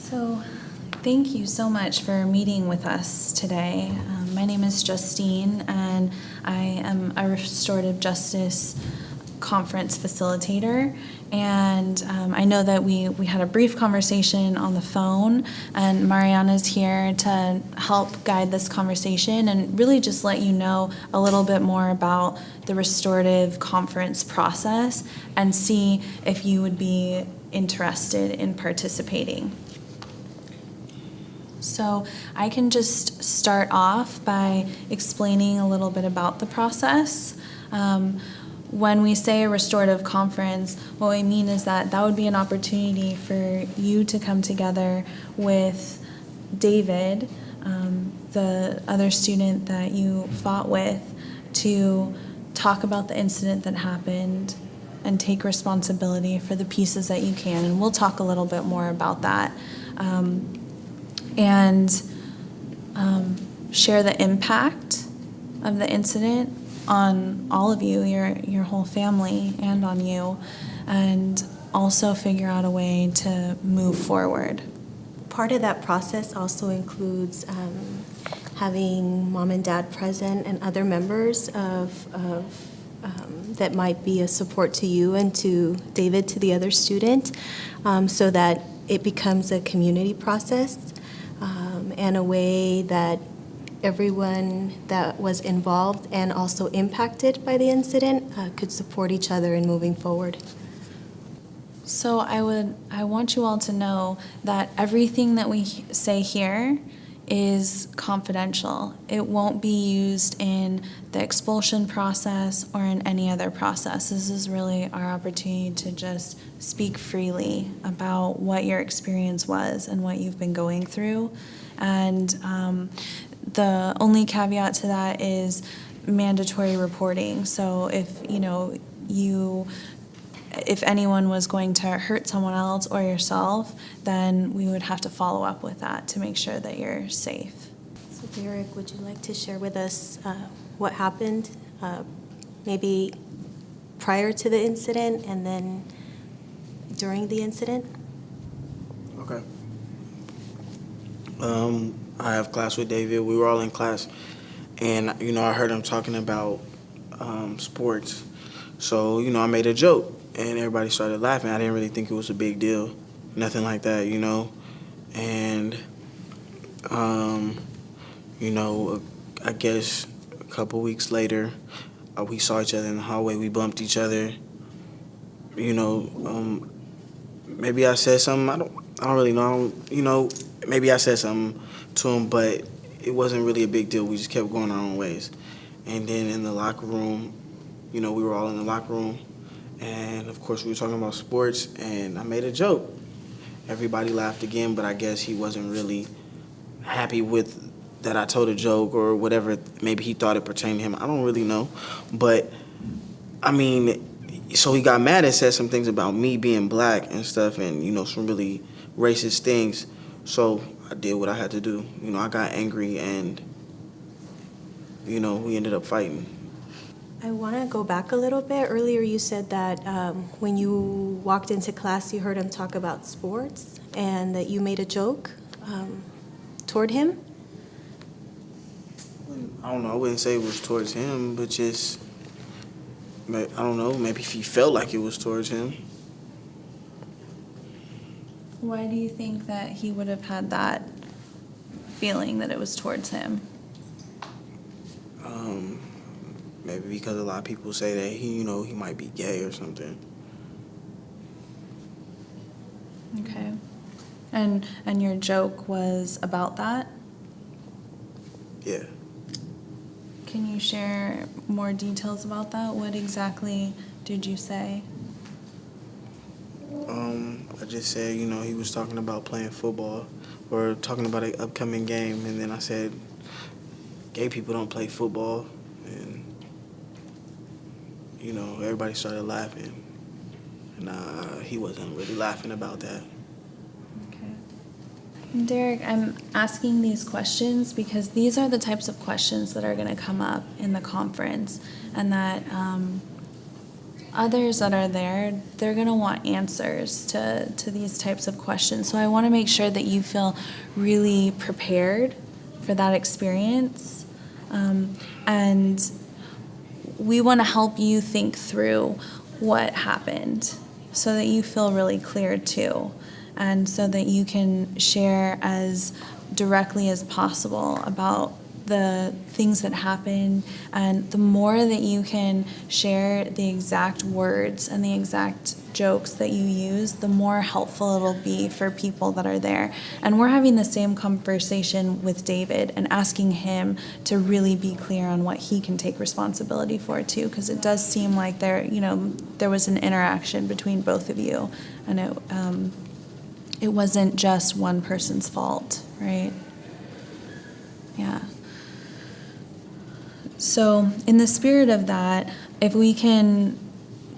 So, thank you so much for meeting with us today. My name is Justine, and I am a restorative justice conference facilitator. And I know that we had a brief conversation on the phone, and Mariana's here to help guide this conversation and really just let you know a little bit more about the restorative conference process and see if you would be interested in participating. So I can just start off by explaining a little bit about the process. When we say a restorative conference, what we mean is that would be an opportunity for you to come together with David, the other student that you fought with, to talk about the incident that happened and take responsibility for the pieces that you can. And we'll talk a little bit more about that. And share the impact of the incident on all of you, your whole family, and on you, and also figure out a way to move forward. Part of that process also includes having mom and dad present and other members of that might be a support to you and to David, to the other student, so that it becomes a community process and a way that everyone that was involved and also impacted by the incident could support each other in moving forward. So I want you all to know that everything that we say here is confidential. It won't be used in the expulsion process or in any other process. This is really our opportunity to just speak freely about what your experience was and what you've been going through. And the only caveat to that is mandatory reporting. So if if anyone was going to hurt someone else or yourself, then we would have to follow up with that to make sure that you're safe. So Derek, would you like to share with us what happened maybe prior to the incident and then during the incident? Okay. I have class with David. We were all in class, and I heard him talking about sports. So I made a joke, and everybody started laughing. I didn't really think it was a big deal, nothing like that, And I guess a couple weeks later, we saw each other in the hallway. We bumped each other. Maybe I said something. I don't really know. Maybe I said something to him, but it wasn't really a big deal. We just kept going our own ways. And then in the locker room, we were all in the locker room, and of course we were talking about sports, and I made a joke. Everybody laughed again, but I guess he wasn't really happy with that I told a joke or whatever. Maybe he thought it pertained to him. I don't really know. But, so he got mad and said some things about me being black and stuff and, some really racist things. So I did what I had to do. I got angry and, we ended up fighting. I want to go back a little bit. Earlier you said that when you walked into class, you heard him talk about sports and that you made a joke toward him. I don't know. I wouldn't say it was towards him, but just, I don't know, maybe if he felt like it was towards him. Why do you think that he would have had that feeling that it was towards him? Maybe because a lot of people say that he might be gay or something. Okay. And your joke was about that? Yeah. Can you share more details about that? What exactly did you say? I just said, he was talking about playing football or talking about an upcoming game, and then I said, gay people don't play football, and, everybody started laughing, and he wasn't really laughing about that. Okay. Derek, I'm asking these questions because these are the types of questions that are going to come up in the conference, and that others that are there, they're going to want answers to these types of questions. So I want to make sure that you feel really prepared for that experience. And we want to help you think through what happened so that you feel really clear too. And so that you can share as directly as possible about the things that happen. And the more that you can share the exact words and the exact jokes that you use, the more helpful it'll be for people that are there. And we're having the same conversation with David and asking him to really be clear on what he can take responsibility for too, because it does seem like there was an interaction between both of you, and it wasn't just one person's fault, right? Yeah. So in the spirit of that, if we can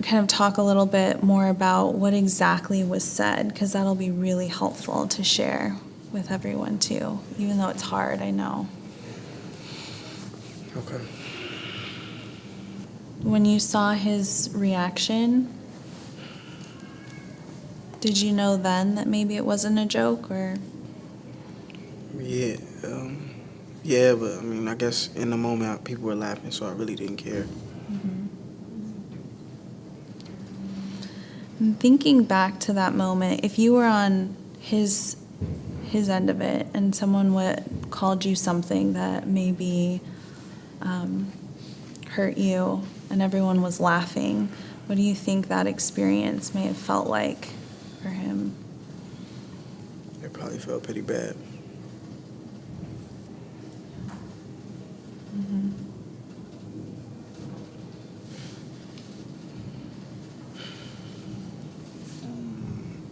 kind of talk a little bit more about what exactly was said, because that'll be really helpful to share with everyone too, even though it's hard, I know. Okay. When you saw his reaction, did you know then that maybe it wasn't a joke, or? Yeah. Yeah, but I mean, I guess in the moment people were laughing, so I really didn't care. And thinking back to that moment, if you were on his end of it and someone called you something that maybe hurt you and everyone was laughing, what do you think that experience may have felt like for him? It probably felt pretty bad.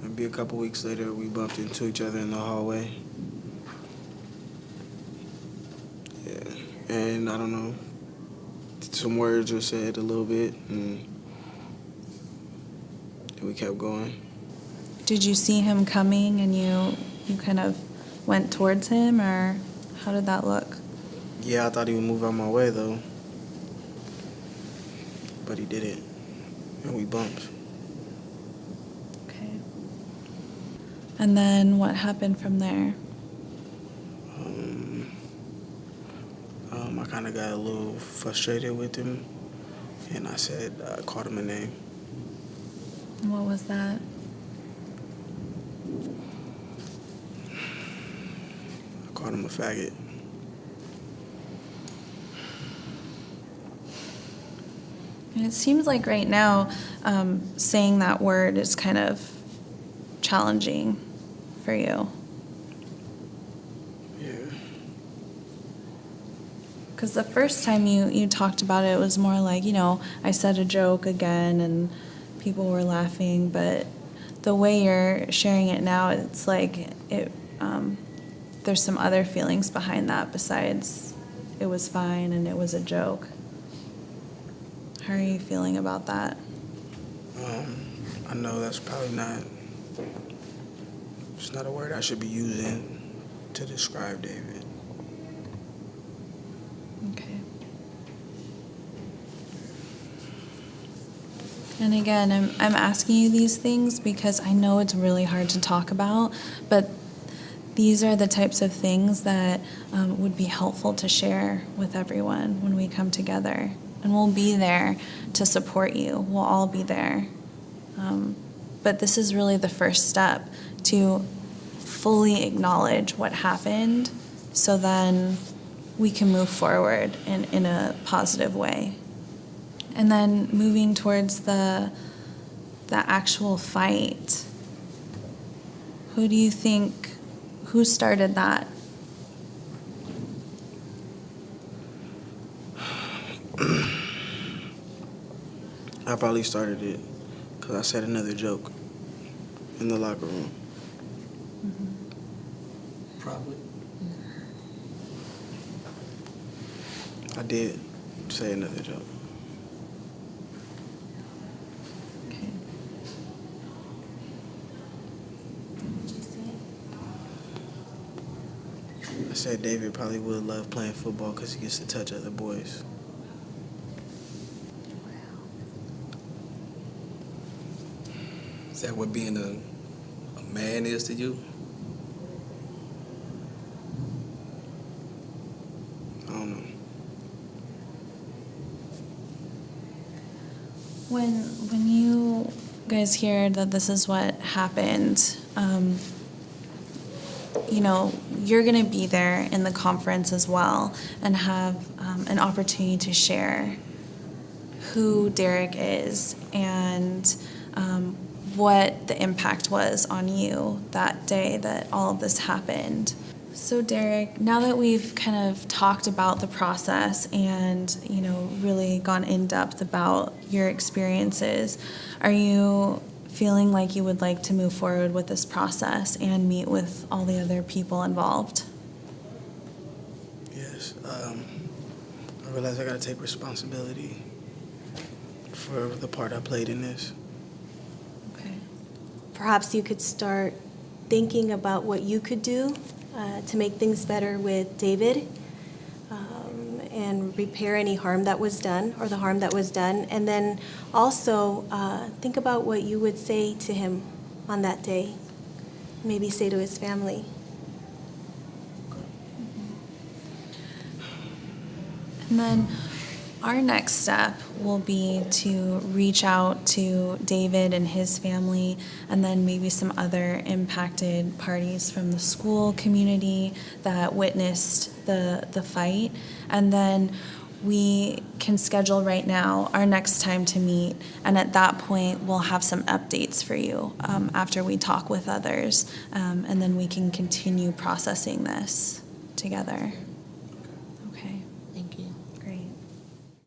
Maybe a couple weeks later, we bumped into each other in the hallway. Yeah, and I don't know, some words were said a little bit, and we kept going. Did you see him coming and you kind of went towards him, or how did that look? Yeah, I thought he would move out my way, though. But he didn't, and we bumped. Okay. And then what happened from there? I kind of got a little frustrated with him, and I called him a name. And what was that? I called him a faggot. And it seems like right now, saying that word is kind of challenging for you. Yeah. Because the first time you talked about it, it was more like, I said a joke again and people were laughing. But the way you're sharing it now, it's like there's some other feelings behind that besides it was fine and it was a joke. How are you feeling about that? I know that's probably it's not a word I should be using to describe David. Okay. And again, I'm asking you these things because I know it's really hard to talk about, but these are the types of things that would be helpful to share with everyone when we come together. And we'll be there to support you. We'll all be there. But this is really the first step to fully acknowledge what happened so then we can move forward in a positive way. And then moving towards the actual fight, who do you think, who started that? I probably started it because I said another joke in the locker room. Probably. I did say another joke. Okay. I said David probably would love playing football because he gets to touch other boys. Is that what being a man is to you? I don't know. When you guys hear that this is what happened, you know, you're going to be there in the conference as well and have an opportunity to share who Derek is and what the impact was on you that day that all of this happened. So Derek, now that we've kind of talked about the process and, you know, really gone in depth about your experiences, are you feeling like you would like to move forward with this process and meet with all the other people involved? Yes. I realize I gotta take responsibility for the part I played in this. Okay. Perhaps you could start thinking about what you could do to make things better with David and repair any harm that was done or the harm that was done. And then also think about what you would say to him on that day. Maybe say to his family. And then our next step will be to reach out to David and his family, and then maybe some other impacted parties from the school community that witnessed the fight. And then we can schedule right now our next time to meet, and at that point we'll have some updates for you after we talk with others, and then we can continue processing this together.